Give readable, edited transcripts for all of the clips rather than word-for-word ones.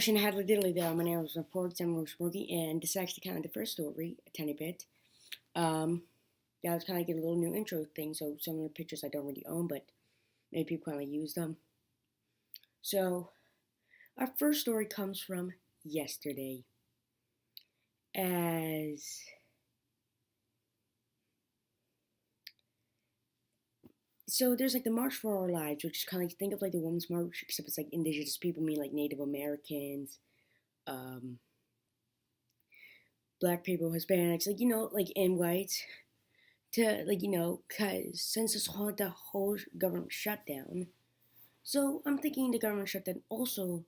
Ocean Hadley Diddly there. My name is Report Samuel Smokey, and this is actually kind of the first story, a tiny bit. Um, yeah, I was kind of like a little new intro thing, so some of the pictures I don't really own, but maybe people kind of use them. So, our first story comes from yesterday. As so, there's like the March for Our Lives, which is kind of like think of like the Women's March, except it's like indigenous people, mean like Native Americans, um, Black people, Hispanics, like and whites. To cause since the whole government shutdown, so I'm thinking the government shutdown also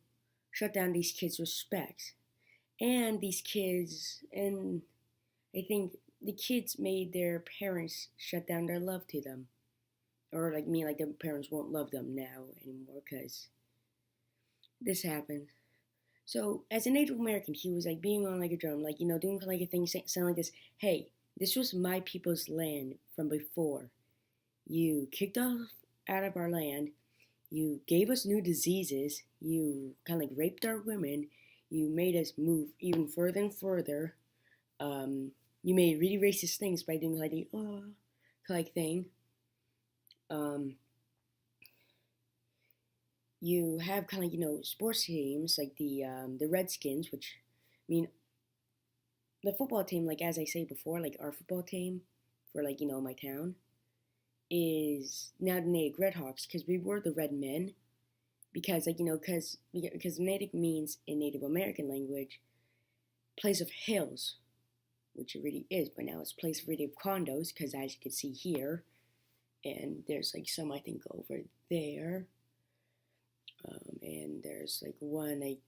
shut down these kids' respect, and these kids, and I think the kids made their parents shut down their love to them, or like me, like their parents won't love them now anymore because this happened. So as a Native American, he was like being on like a drum, doing like a thing, sound like this. Hey, this was my people's land from before. You kicked us out of our land. You gave us new diseases. You kind of like raped our women. You made us move even further and further. You made really racist things by doing like the like thing. Um, you have kind of sports teams like the Redskins, which I mean the football team, like as I say before, like our football team for my town is now the Native Redhawks because we were the Red Men because because Native means in Native American language place of hills, which it really is, but now it's place of really of condos because as you can see here, and there's like some I think over there, and there's like one like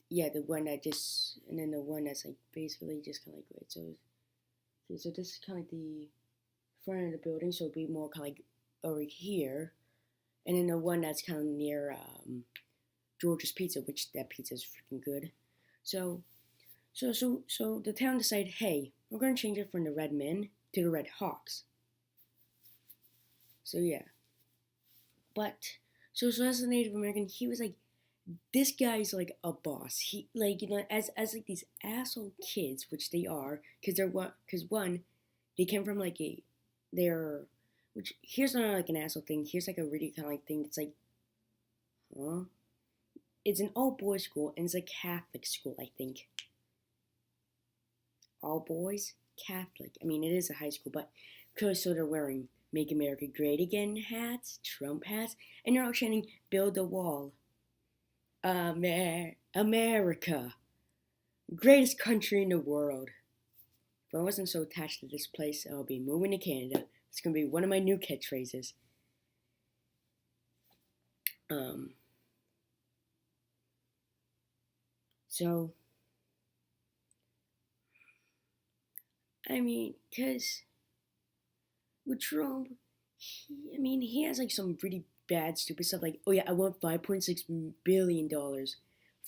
yeah the one that just and then the one that's like basically just kind of like wait so this is kind of like the front of the building, so it'll be more kind of like over here, and then the one that's kind of near George's Pizza, which that pizza is freaking good. So so the town decided, hey, we're gonna change it from the Red Men to the Red Hawks. So yeah, but so as a Native American, he was like, this guy's like a boss. He like as like these asshole kids, which they are, because one, they came from like a they're which here's not like an asshole thing. Here's like a really kind of like thing. It's like, huh? It's an all boys school and it's a Catholic school, I think. All boys, Catholic. I mean, it is a high school, but because so they're wearing "Make America Great Again" hats, Trump hats, and they're all chanting "Build a Wall." America, greatest country in the world. If I wasn't so attached to this place, I'll be moving to Canada. It's gonna be one of my new catchphrases. Um, so I mean, cause with Trump, he has like some pretty bad, stupid stuff. Like, oh yeah, I want $5.6 billion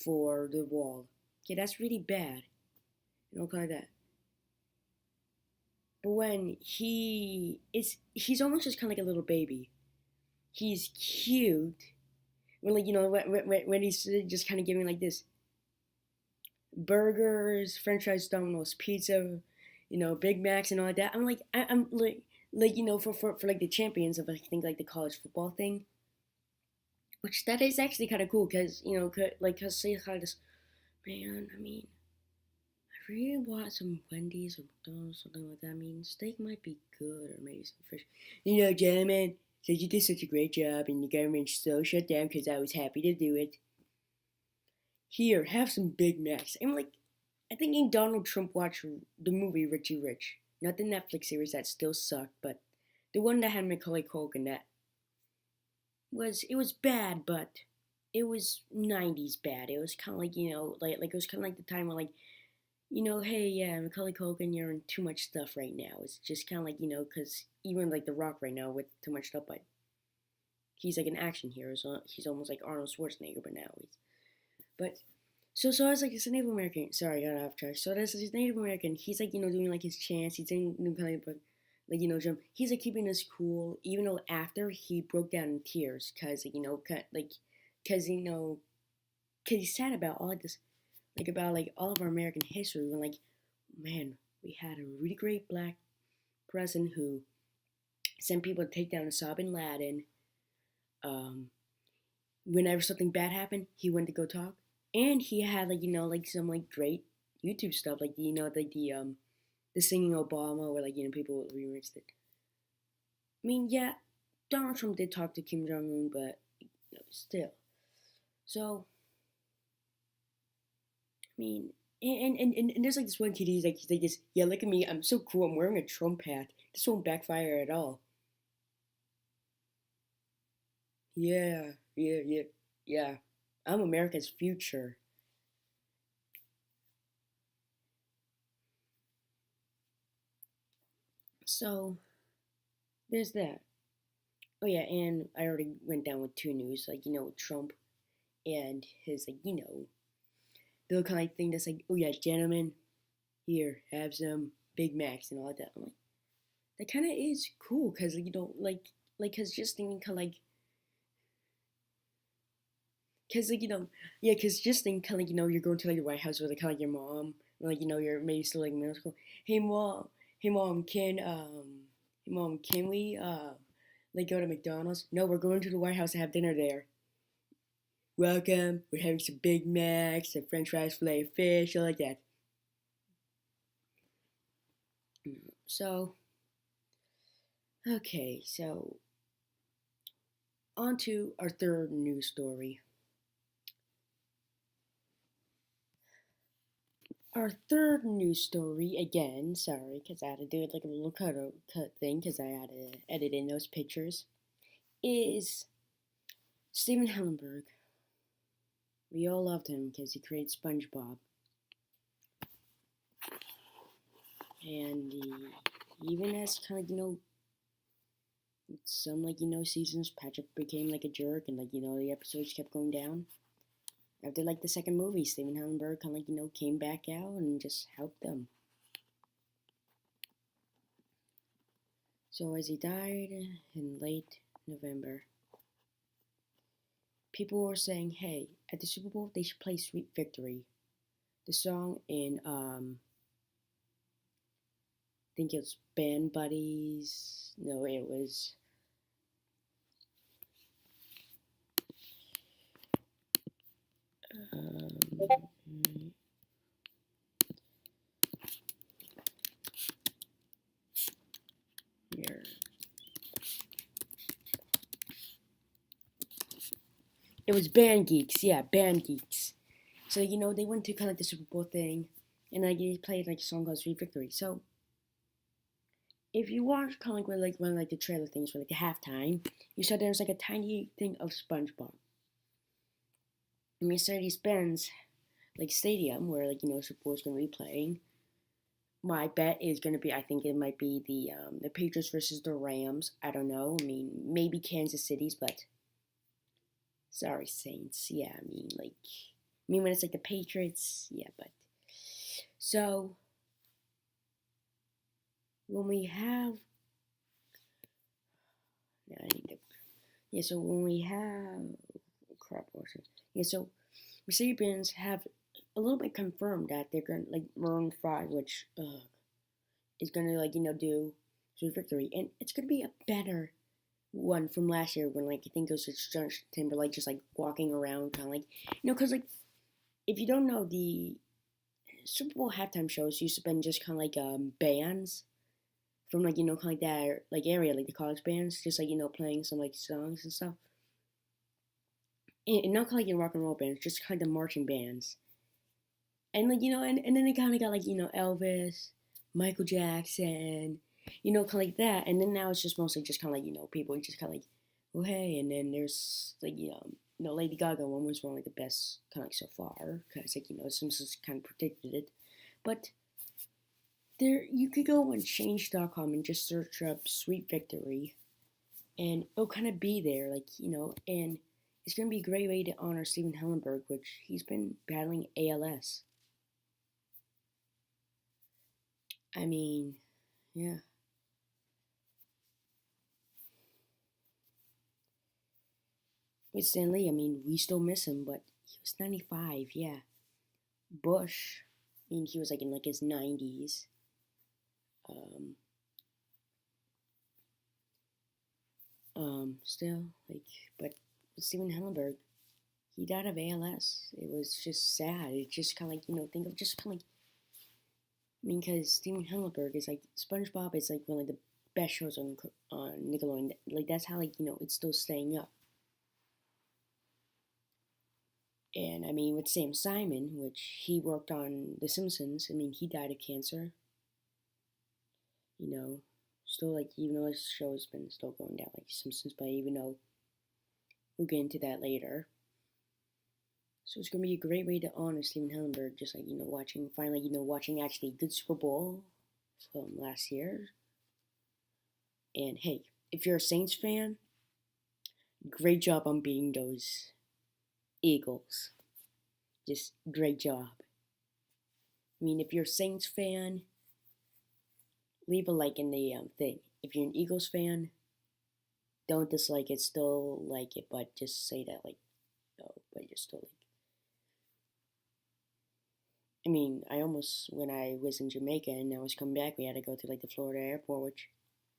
for the wall. Okay, that's really bad. Kind of that. But when he's almost just kind of like a little baby. He's cute. When when he's just kind of giving like this burgers, French fries, Domino's pizza, Big Macs and all like that. I'm like for like the champions of I think like the college football thing, which that is actually kind of cool because cause say kind of this man. I mean, I really want some Wendy's or McDonald's, something like that. I mean, steak might be good or maybe some fish. Gentlemen, said you did such a great job and the government's so shut down because I was happy to do it. Here, have some Big Macs. I'm like, I think Donald Trump watched the movie Richie Rich. Not the Netflix series that still sucked, but the one that had Macaulay Culkin that it was bad, but it was 90s bad. It was kind of like, like it was kind of like the time when hey, yeah, Macaulay Culkin, you're in too much stuff right now. It's just kind of like, because even like The Rock right now with too much stuff, but he's like an action hero, so he's almost like Arnold Schwarzenegger, but now but so I was like, it's a Native American. Sorry, I got off track. So this is Native American. He's like, doing like his chants. He's doing kind of jump. He's like keeping us cool, even though after he broke down in tears, cause cause he's sad about all of this. like about like all of our American history. When like, man, we had a really great black president who sent people to take down Osama bin Laden. Um, Whenever something bad happened, he went to go talk, and he had like like some like great YouTube stuff, like like the singing Obama, where like people remixed it. I mean, yeah, Donald Trump did talk to Kim Jong Un, but still. So I mean, and there's like this one kid. He's like this. Yeah, look at me. I'm so cool. I'm wearing a Trump hat. This won't backfire at all. Yeah. I'm America's future. So there's that. Oh yeah, and I already went down with two news, like with Trump and his like the kind of thing that's like, oh yeah, gentlemen, here have some Big Macs and all that. I'm like, that kind of is cool because cause just thinking kind of like, cause like yeah, cause just thinking kind of like you're going to like the White House with like kind of like your mom, like you're maybe still like middle school. Hey mom, hey mom, hey mom, can we like go to McDonald's? No, we're going to the White House to have dinner there. Welcome. We're having some Big Macs, some French fries, filet of fish, all like that. So, okay, so on to our third news story. Our third news story, again, sorry, because I had to do it like a little cut thing, because I had to edit in those pictures, is Steven Hillenburg. We all loved him because he created SpongeBob. And he even has kind of, some like seasons, Patrick became like a jerk, and like the episodes kept going down. After like the second movie, Steven Hillenburg kind of like came back out and just helped them. So as he died in late November, people were saying, "Hey, at the Super Bowl they should play Sweet Victory," the song in I think it was Band Buddies. No, it was um, here. It was Band Geeks. Yeah, Band Geeks. So they went to kind of like the Super Bowl thing, and like they played like a song called Sweet Victory. So if you watch kind of like one of like the trailer things for like the halftime, you saw there's like a tiny thing of SpongeBob. I Mercedes-Benz like stadium where like Super Bowl's gonna be playing. My bet is gonna be, I think it might be the Patriots versus the Rams. I don't know. I mean maybe Kansas City's, but sorry Saints. Yeah, I mean when it's like the Patriots, yeah, but so when we have yeah, I need to, yeah, so when we have crop portion. Yeah, so Mercedes-Benz have a little bit confirmed that they're gonna like Maroon 5, which is gonna like do Sweet Victory, and it's gonna be a better one from last year when like I think it was just Justin Timberlake just like walking around kind of like because like if you don't know, the Super Bowl halftime shows used to been just kind of like bands from like kind of like that like area, like the college bands, just like playing some like songs and stuff, and not kind of like in rock and roll bands, just kind of the marching bands. And like and then they kind of got like Elvis, Michael Jackson, kind of like that. And then now it's just mostly just kind of like people just kind of like, oh hey. And then there's like Lady Gaga one was one of like the best kind of like so far because like Simpsons kind of predicted it, but there you could go on change.com and just search up Sweet Victory, and it'll kind of be there like and it's gonna be a great way to honor Steven Hillenburg, which he's been battling ALS. I mean, yeah. With Stan Lee, I mean, we still miss him, but he was 95, yeah. Bush. I mean, he was like in like his 90s. Um, still like, but Steven Hillenberg, he died of ALS. It was just sad. It just kind of like think of just kind of like I mean, because Steven Hillenberg is like SpongeBob is like one of the best shows on Nickelodeon. Like that's how like it's still staying up. And I mean, with Sam Simon, which he worked on The Simpsons. I mean, he died of cancer. You know, still like even though his show has been still going down like Simpsons, but even though we'll get into that later. So it's gonna be a great way to honor Steven Hillenberg, just like watching finally watching actually a good Super Bowl from last year. And hey, if you're a Saints fan, great job on beating those Eagles. Just great job. I mean, if you're a Saints fan, leave a like in the thing. If you're an Eagles fan, don't dislike it, still like it, but just say that like no, but you're still like. I mean, I almost when I was in Jamaica and I was coming back, we had to go to like the Florida airport, which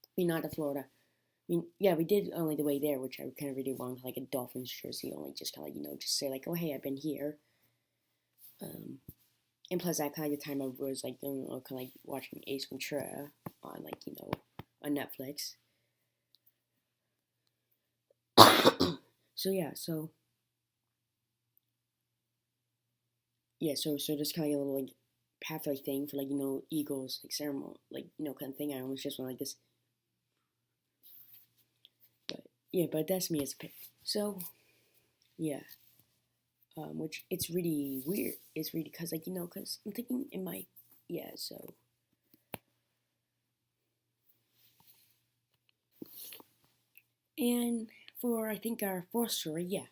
I mean not the Florida. I mean, yeah, we did only the way there, which I kind of really want like a Dolphins jersey, only just kind of just say like, oh hey, I've been here. Um, and plus that kind of time I was like kind of like watching Ace Ventura on like on Netflix. So yeah, so so just kind of a little like pathway thing for like Eagles like ceremony like kind of thing. I almost just want like this, but yeah, but that's me as a pick. So yeah, which it's really weird. It's really because like because I'm thinking in my yeah so and for I think our fourth story, yeah,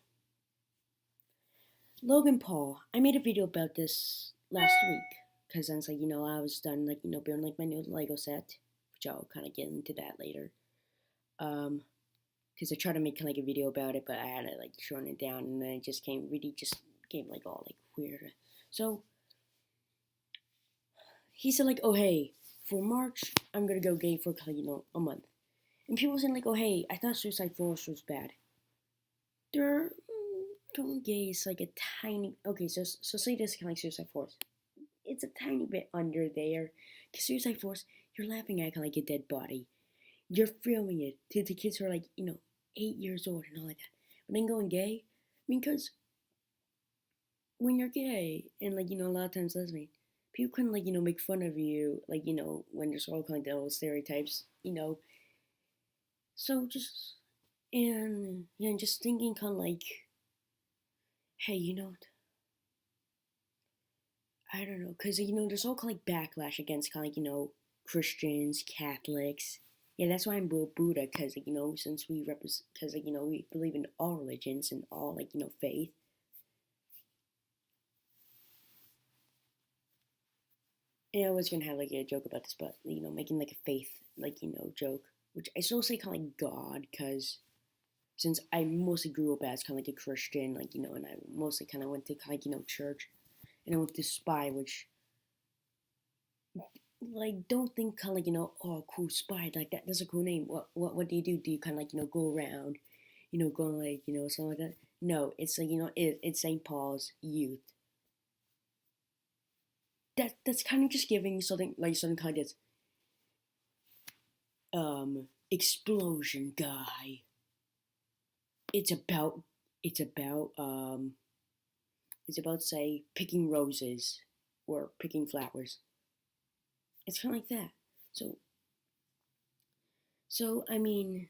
Logan Paul. I made a video about this last week because I was like I was done like building like my new Lego set, which I'll kind of get into that later. Um, because I tried to make like a video about it, but I had to like shorten it down, and then it just came like all like weird. So he said like, oh hey, for March I'm gonna go gay for a month, and people saying like, oh hey, I thought Suicide Force was bad. They're going gay is like a tiny okay, so say this kind of like Suicide Force. It's a tiny bit under there, cause Suicide Force, you're laughing at like a dead body. You're filming it to the kids who are like 8 years old and all like that. But then going gay, I mean, cause when you're gay and like a lot of times lesbian, people can like make fun of you like when there's all kind of old stereotypes. So just and yeah, and just thinking kind of like, hey, what? I don't know, cause there's all kind of like backlash against kind of like Christians, Catholics. Yeah, that's why I'm Buddha, cause like since we represent, cause like we believe in all religions and all like faith. And I was gonna have like a joke about this, but making like a faith like joke, which I still say kind of like God, cause since I mostly grew up as kind of like a Christian, like and I mostly kind of went to kind of like church, and I went to Spy, which like don't think kind of like oh cool Spy like that's a cool name. What do you do? Do you kind of like go around, going like something like that? No, it's like it's St. Paul's Youth. That's kind of just giving you something like something kind of explosion guy. It's about it's about um it's about say picking roses or picking flowers. It's kind of like that. So I mean,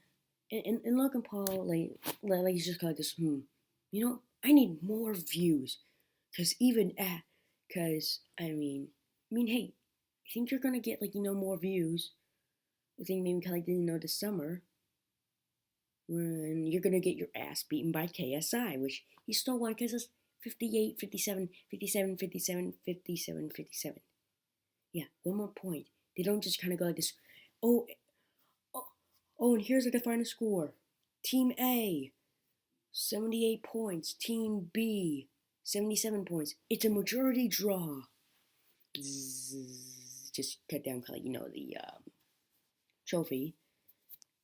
and Logan Paul like he's just got this I need more views because even at because I mean hey, I think you're gonna get like more views. I think maybe kind of like this summer when you're gonna get your ass beaten by KSI, which he still won because it's 58, 57, 57, 57, 57, 57. Yeah, one more point. They don't just kind of go like this, oh, oh, oh, and here's the final score. Team A, 78 points. Team B, 77 points. It's a majority draw. Just cut down, kind of, the trophy.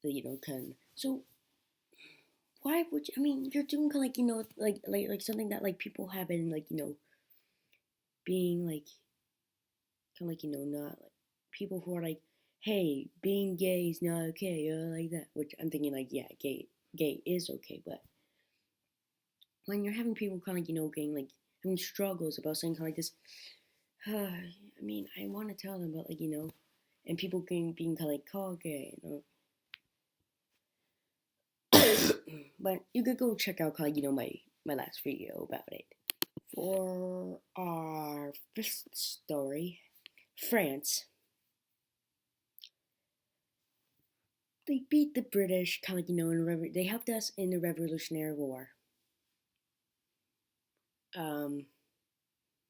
The, so why would you, I mean, you're doing kind of like, like something that like people have been like, being like, kind of like, not like people who are like, hey, being gay is not okay, like that. Which I'm thinking like, yeah, gay is okay, but when you're having people kind of like, getting like having struggles about something kind of like this, I mean, I want to tell them about like, and people being kind of like called gay, but you could go check out kind of my last video about it. For our fifth story, France. They beat the British, kind of like, they helped us in the Revolutionary War. Um,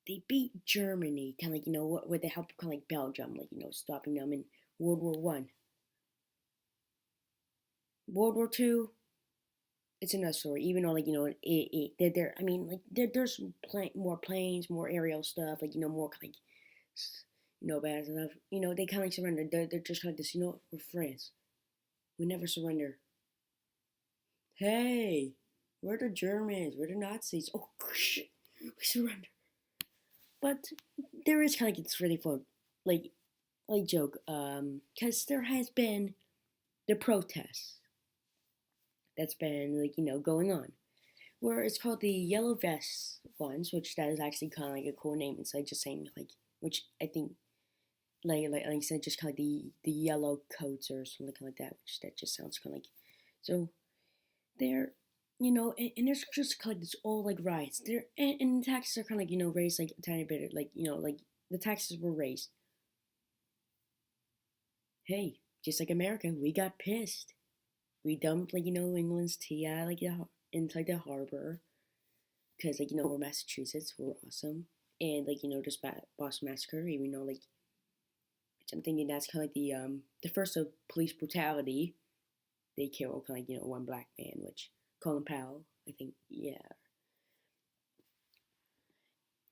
they beat Germany, kind of like, with the help of kind of like Belgium, like, stopping them in World War One. World War Two, it's another story. Even though, like, I mean, like, there's more planes, more aerial stuff, like, more kind of like, bad stuff. They kind of like surrendered. They're just kind of this, we're France. We never surrender. Hey, we're the Germans. We're the Nazis. Oh, shit. We surrender. But there is kind of like this really fun, like, joke, because there has been the protests that's been like going on, where it's called the Yellow Vests ones, which that is actually kind of like a cool name instead of just saying like, which I think like I said, just kind of the yellow coats or something like that, which that just sounds kind of like so they're and there's just kind of this all like riots there, and the taxes are kind of like raised like a tiny bit, like like the taxes were raised. Hey, just like America, we got pissed. We dumped like England's tea out like into like the harbor because like we're Massachusetts, we're awesome, and like just Boston Massacre, even though like which I'm thinking that's kind of like the first of police brutality. They killed kind of like one black man, which Colin Powell, I think, yeah.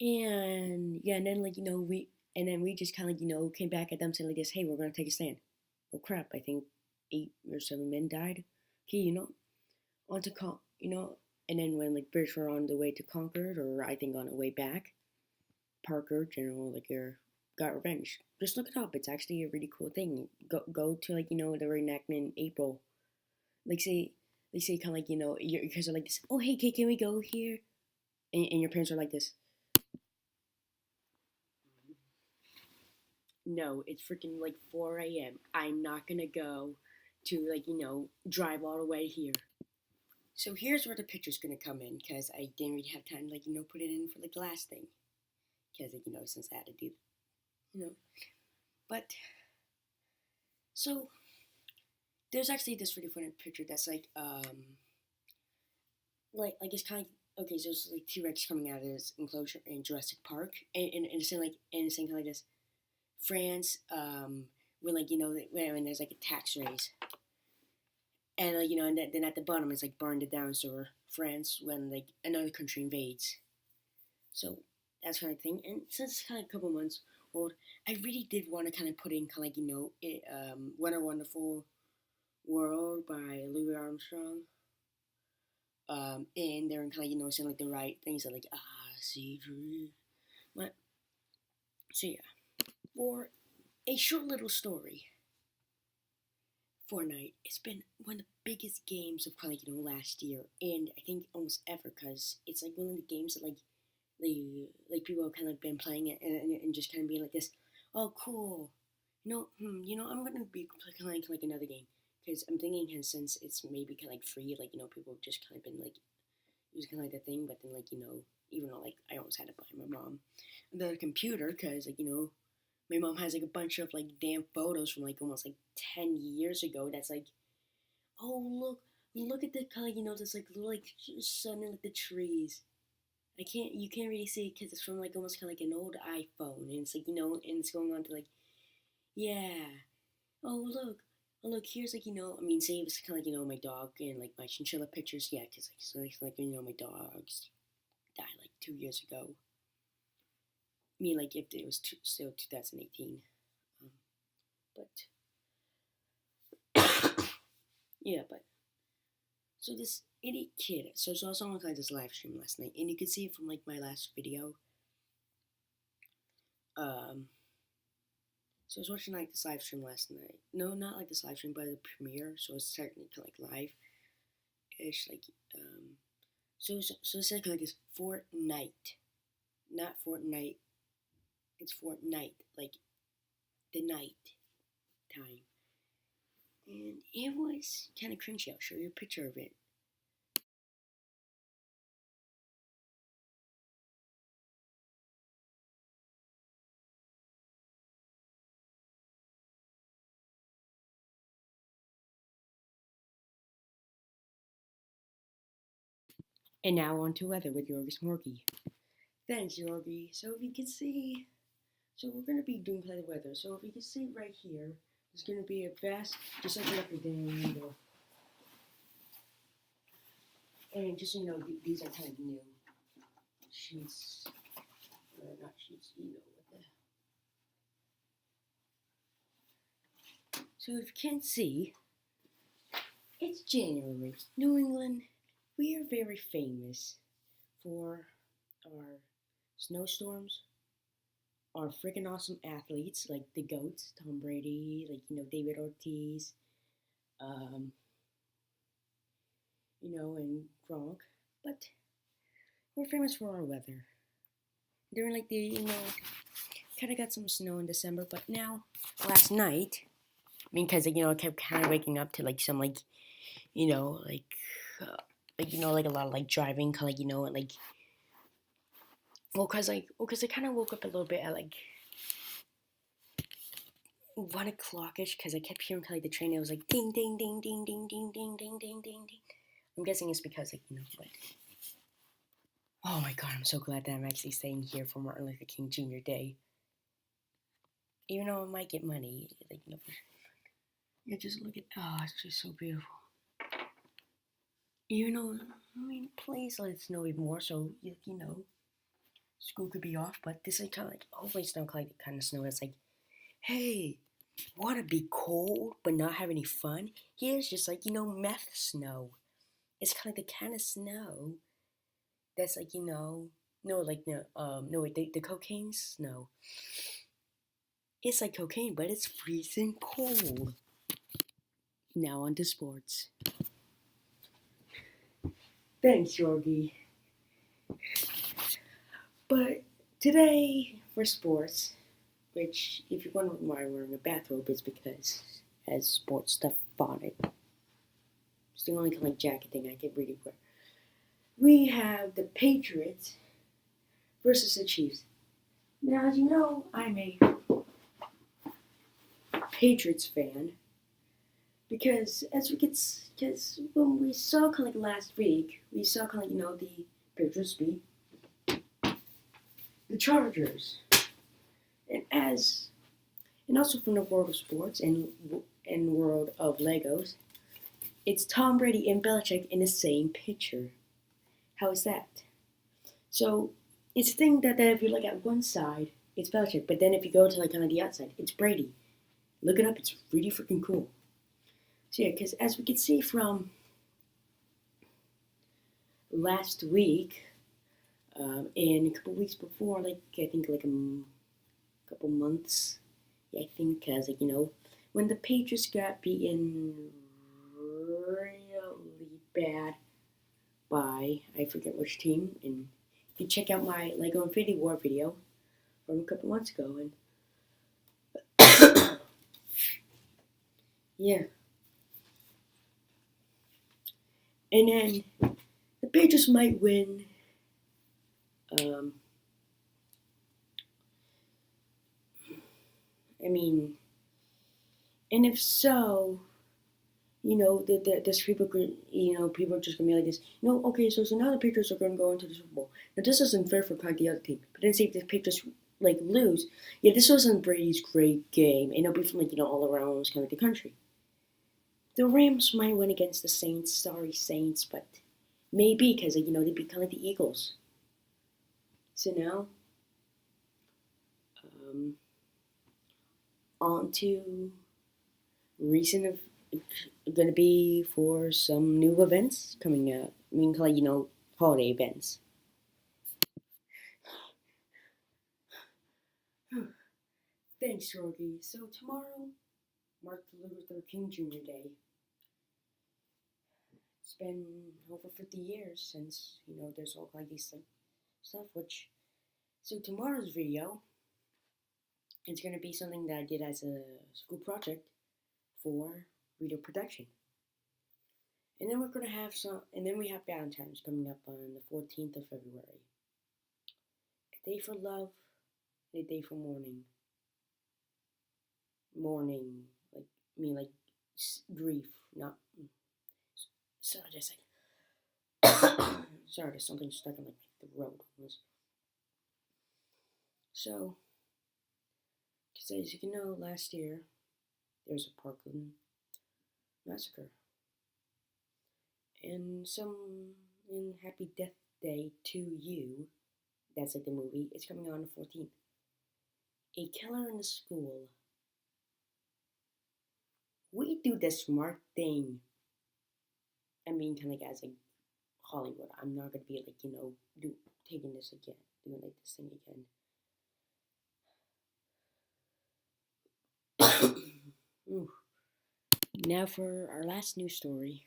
And yeah, and then like we just kind of like came back at them saying like this, hey, we're gonna take a stand. Well, crap, I think 8 or 7 men died. Okay, on to and then when like British were on the way to Concord, or I think on the way back, Parker General Licker got revenge. Just look it up. It's actually a really cool thing. Go to like the reenactment in April. Like say kind of like your kids are like this. Oh hey, can we go here? And your parents are like this. No, it's freaking like 4 a.m. I'm not gonna go to like drive all the way here. So here's where the picture's gonna come in, because I didn't really have time to like put it in for like the last thing, because like since I had to do you know but so there's actually this really funny picture that's like it's kind of okay. So it's like T-Rex coming out of this enclosure in Jurassic Park, and it's saying like kind of like this France, when like when there's like a tax raise, and like and then at the bottom it's like burned it down. So France when like another country invades. So that's kind of thing. And since it's kind of a couple months old, I really did want to kind of put in kind of like What a Wonderful World by Louis Armstrong. And they're kind of saying like the right things, like see through. But so yeah, for a short little story, Fortnite, it's been one of the biggest games of kind of last year, and I think almost ever, because it's like one of the games that people have kind of been playing it, and just kind of being like this, oh cool, I'm gonna be playing like another game, because I'm thinking since it's maybe kind of like free, like people have just kind of been like it was kind of like the thing, but then like even though like I always had to buy my mom the computer, because like my mom has like a bunch of like damn photos from like almost like 10 years ago. That's like, oh look at the color, there's like little like sun in like the trees. You can't really see it because it's from like almost kind of like an old iPhone, and it's like and it's going on to like, yeah, oh look, here's like I mean, say it was kind of like my dog and like my chinchilla pictures, yeah, because like so like my dogs died like 2 years ago. I mean, like if it was still 2018. Um, but yeah, but so this idiot kid. So I saw on like this live stream last night, and you can see it from like my last video. Um, so I was watching like this live stream last night. No, not like this live stream, but the premiere. So it's technically like live. It's like so it's like this Fortnite, not Fortnite. It's Fortnite, like the night time, and it was kind of cringy. I'll show you a picture of it. And now on to weather with Yorgis Morgi. Thanks, Yorgi. So if you can see, so we're gonna be doing play the weather. So if you can see right here, there's gonna be a vast, just like up and window. And just so you know, these are kind of new sheets, not sheets, you know what the. So if you can't see, it's January. New England, we are very famous for our snowstorms, our freaking awesome athletes like the GOATs, Tom Brady, like, David Ortiz, um, and Gronk. But we're famous for our weather. During like kind of got some snow in December, but now, last night, I mean, because, I kept kind of waking up to like some like, like, like a lot of like driving, like, like, cause I kind of woke up a little bit at like 1 o'clock-ish, because I kept hearing like the train. It was like ding ding ding ding ding ding ding ding ding ding ding. I'm guessing it's because like but oh my god, I'm so glad that I'm actually staying here for Martin Luther King Jr. Day. Even though I might get money, like yeah, just look at it's just so beautiful. I mean, please let it snow even more, so school could be off. But this is kind of like hopefully it's not like the kind of snow that's like, hey, want to be cold but not have any fun? Here's just like meth snow. It's kind of like the kind of snow that's like no like no wait the cocaine snow. It's like cocaine, but it's freezing cold. Now on to sports. Thanks, Yorgi. But today for sports, which if you're wondering why I'm wearing a bathrobe, it's because it has sports stuff on it. It's the only kind of like jacket thing I can really wear. We have the Patriots versus the Chiefs. Now, as you know, I'm a Patriots fan because because when we saw kind of like last week, we saw kind of like the Patriots beat the Chargers, and also from the world of sports and world of Legos, it's Tom Brady and Belichick in the same picture. How is that? So it's a thing that if you look at one side, it's Belichick, but then if you go to like kind of the outside, it's Brady. Look it up; it's really freaking cool. So yeah, because as we can see from last week, and a couple weeks before, like I think like a couple months, yeah, I think because like when the Patriots got beaten really bad by I forget which team, and you can check out my Lego Infinity War video from a couple months ago, and yeah, and then the Patriots might win. I mean, and if so, there's people, people are just gonna be like this. Okay, so now the Patriots are gonna go into the Super Bowl. Now this isn't fair for the other team, but then say if the Patriots like lose, yeah, this wasn't Brady's great game, and it'll be from like all around kind of the country. The Rams might win against the Saints. Sorry, Saints, but maybe because they beat kind of the Eagles. So now, um, on to recent of gonna be for some new events coming out. I mean, like holiday events. Thanks, Shorty. So tomorrow, Martin Luther King Jr. Day. It's been over 50 years since there's all like these stuff. Which so tomorrow's video, it's gonna be something that I did as a school project for video production. And then we're gonna have some, and then we have Valentine's coming up on the 14th of February. A day for love, and a day for mourning. Mourning, like grief, not. Sorry, just like. Sorry, there's something stuck in the throat. So, because as you can know, last year there was a Parkland massacre. And Happy Death Day to You, that's like the movie, it's coming on the 14th. A killer in the school. We do the smart thing. I mean, kind of like as like Hollywood. I'm not gonna be like taking this again, doing like this thing again. Now for our last news story.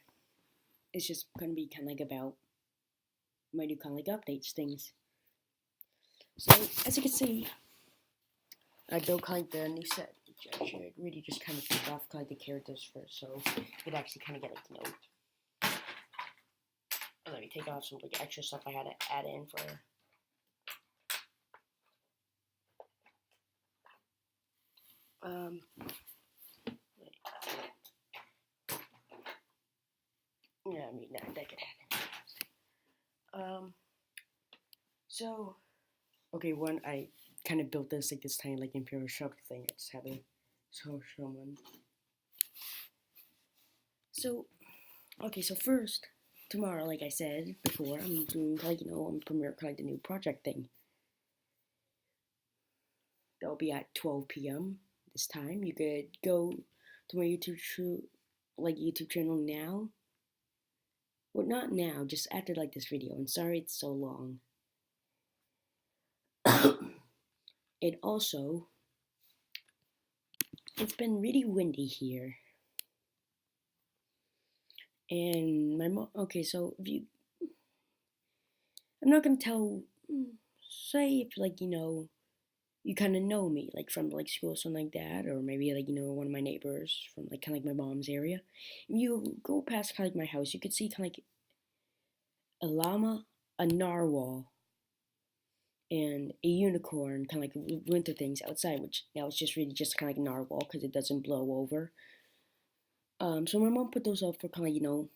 It's just gonna be kind of like about my new kind of like updates things. So as you can see, I built kind of the new set, which I should really just kind of take off kind of the characters first, so you could actually kind of get like let me take off some like extra stuff I had to add in for. Yeah, I mean that could happen. So, okay, one I kind of built this like this tiny like Imperial shuttle thing. I just had to show someone. So, okay, so first tomorrow, like I said before, I'm doing like I'm premiere like the new project thing. That'll be at 12 p.m. this time. You could go to my YouTube channel now. Well, not now, just after like this video. And sorry it's so long. It also, it's been really windy here. And my mom, okay, so if you, I'm not gonna tell, say if like, you kind of know me, like from like school or something like that, or maybe like, one of my neighbors from like kind of like my mom's area. If you go past kind of like my house, you could see kind of like a llama, a narwhal, and a unicorn, kind of like winter things outside, which now it's just really just kind of like a narwhal because it doesn't blow over. So my mom put those up for kind of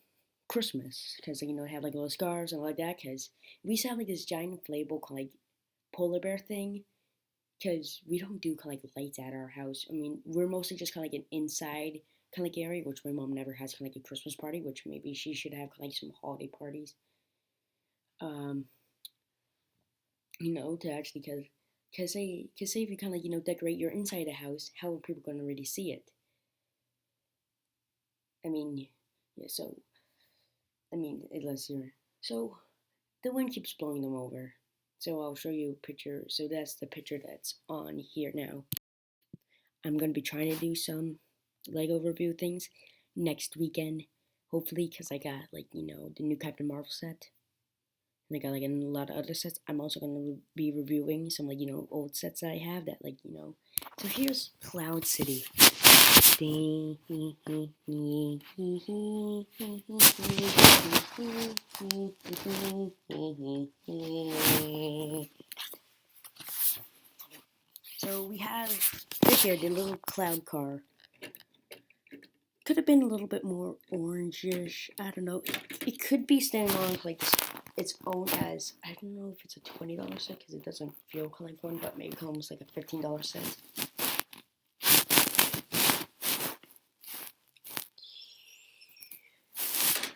Christmas because they have like little scarves and all like that. Because we used to have like this giant inflatable kind of like polar bear thing. Because we don't do kind of like lights at our house. I mean, we're mostly just kind of like an inside kind of like area, which my mom never has kind of like a Christmas party, which maybe she should have kind of like some holiday parties. To actually, cause say if you kind of like decorate your inside the house, how are people gonna really see it? I mean, yeah. So, I mean, unless you're so, the wind keeps blowing them over. So I'll show you a picture. So that's the picture that's on here now. I'm gonna be trying to do some Lego review things next weekend, hopefully, cause I got like the new Captain Marvel set. And I got like a lot of other sets. I'm also gonna be reviewing some like old sets that I have that like So here's Cloud City. So we have this here the little cloud car. Could have been a little bit more orangish. I don't know. It could be standing on like its own as, I don't know if it's a $20 set because it doesn't feel like one, but maybe almost like a $15 set.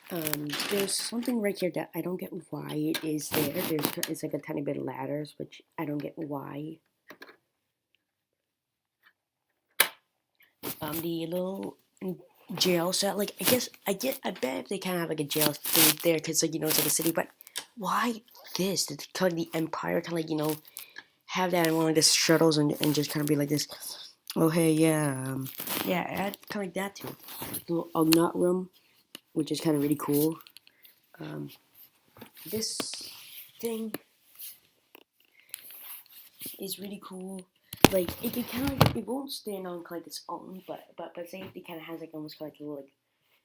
There's something right here that I don't get why it is there. It's like a tiny bit of ladders, which I don't get why. The little jail cell, like I bet if they kind of have like a jail thing there, cause like it's like a city, but why this? Did kind of the Empire kind of have that in one of the shuttles and just kind of be like this? Oh hey yeah, add kind of like that too. Little Ugnaught room, which is kind of really cool. This thing is really cool. Like it can kind of it won't stand on like its own, but say it kind of has like almost like a little like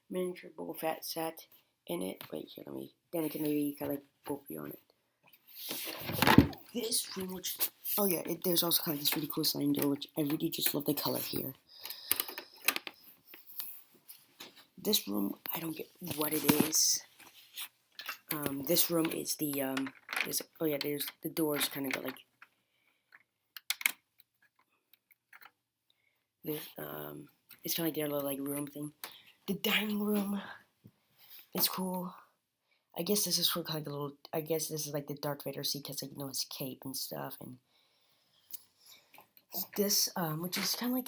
miniature Boba Fett set in it. Wait here, let me. Then it can maybe kind of like both be on it. This room, which oh yeah, there's also kind of this really cool sliding door, which I really just love the color here. This room, I don't get what it is. This room is the there's the doors kind of got like this it's kind of like their little like room thing. The dining room is cool. I guess this is for kind of the little. I guess this is like the Darth Vader seat because like his cape and stuff, and this which is kind of like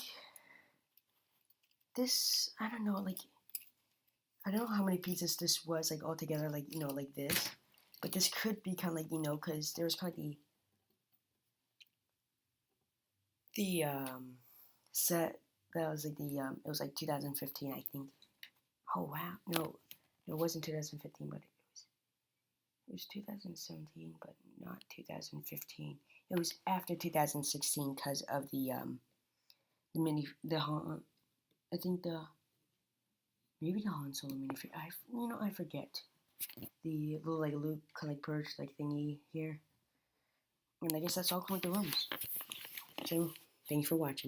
this. I don't know, like I don't know how many pieces this was like all together, like like this, but this could be kind of like because there was kind of the set that was like the it was like 2015, I think. Oh wow, no, it wasn't 2015, but it was 2017, but not 2015. It was after 2016 because of the mini the Han. I think the maybe the Han Solo minifigure. I forget the little like Luke kind of like perch like thingy here. And I guess that's all with the rooms. So thanks for watching.